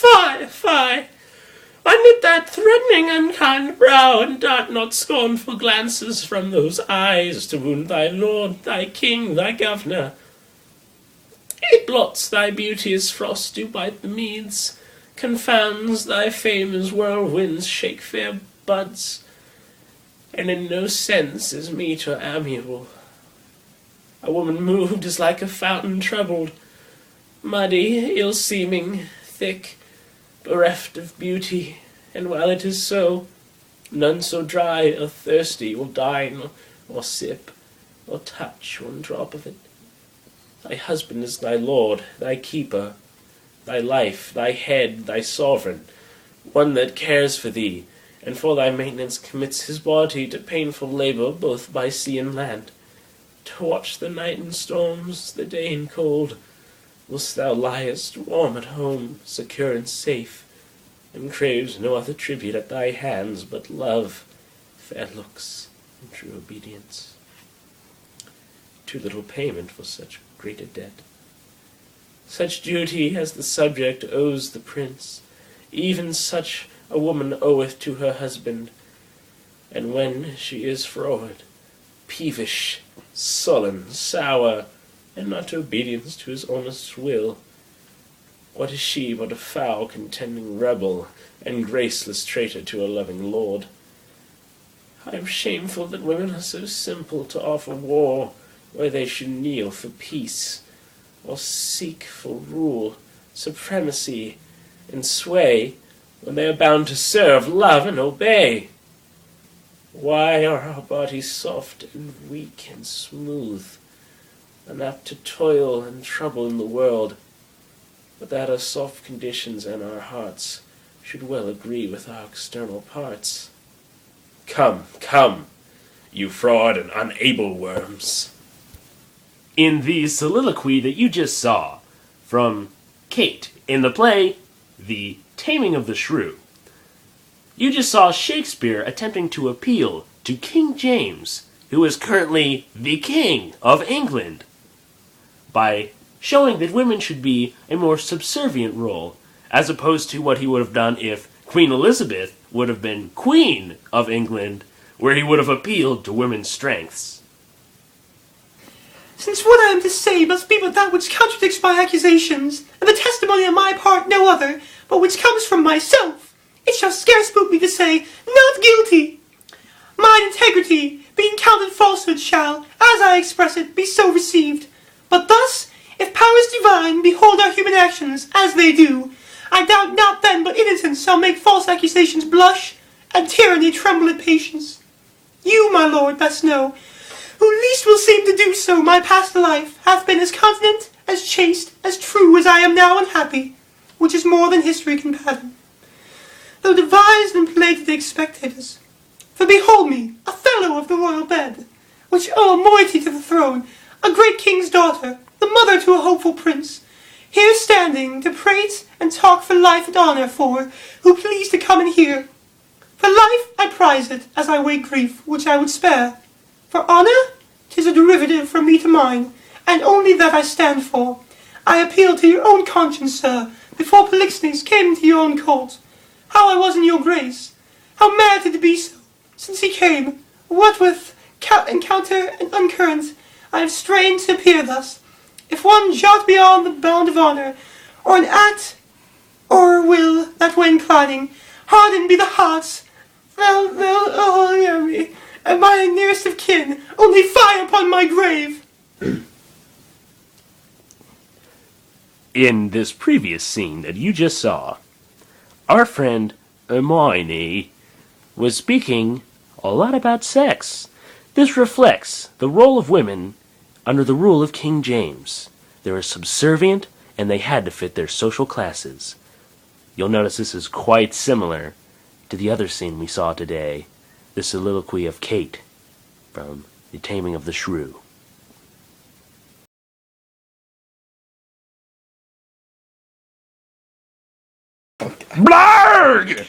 Fie, fie! I knit that threatening unkind brow, and dart not scornful glances from those eyes to wound thy lord, thy king, thy governor. It blots thy beauty as frost do bite the meads, confounds thy fame as whirlwinds shake fair buds, and in no sense is meet or amiable. A woman moved is like a fountain troubled, muddy, ill-seeming, thick, bereft of beauty, and while it is so, none so dry or thirsty will dine or sip or touch one drop of it. Thy husband is thy lord, thy keeper, thy life, thy head, thy sovereign, one that cares for thee, and for thy maintenance commits his body to painful labour both by sea and land, to watch the night in storms, the day in cold, whilst thou liest warm at home, secure and safe, and craves no other tribute at thy hands but love, fair looks, and true obedience. Too little payment for such great a debt. Such duty as the subject owes the prince, even such a woman oweth to her husband, and when she is froward, peevish, sullen, sour, and not obedience to his honest will, what is she but a foul contending rebel, and graceless traitor to a loving lord? I am shameful that women are so simple to offer war, where they should kneel for peace, or seek for rule, supremacy, and sway, when they are bound to serve, love, and obey. Why are our bodies soft and weak and smooth, unapt to toil and trouble in the world, but that our soft conditions and our hearts should well agree with our external parts? Come, come, you fraud and unable worms. In the soliloquy that you just saw from Kate in the play The Taming of the Shrew, you just saw Shakespeare attempting to appeal to King James, who is currently the King of England, by showing that women should be a more subservient role, as opposed to what he would have done if Queen Elizabeth would have been Queen of England, where he would have appealed to women's strengths. Since what I am to say must be but that which contradicts my accusations, and the testimony on my part no other, but which comes from myself, it shall scarce spook me to say, not guilty. Mine integrity, being counted falsehood, shall, as I express it, be so received. But thus, if powers divine behold our human actions, as they do, I doubt not then but innocence shall make false accusations blush, and tyranny tremble at patience. You, my lord, best know, who least will seem to do so, my past life hath been as continent, as chaste, as true as I am now unhappy, which is more than history can pattern, though devised and played to the spectators. For behold me, a fellow of the royal bed, which owe a moiety to the throne, a great king's daughter, the mother to a hopeful prince, here standing to prate and talk for life and honour for, who please to come and hear. For life I prize it, as I weigh grief, which I would spare. For honour, 'tis a derivative from me to mine, and only that I stand for. I appeal to your own conscience, sir, before Polixenes came into your own court. How I was in your grace, how merited to be so, since he came, what with encounter and uncurrent, I have strained to appear thus. If one jot beyond the bound of honour, or an act, or will, that way inclining, hardened be the hearts, they'll all hear me, and my nearest of kin, only fire upon my grave. In this previous scene that you just saw, our friend Hermione was speaking a lot about sex. This reflects the role of women under the rule of King James. They were subservient, and they had to fit their social classes. You'll notice this is quite similar to the other scene we saw today, the soliloquy of Kate from The Taming of the Shrew. Blarg!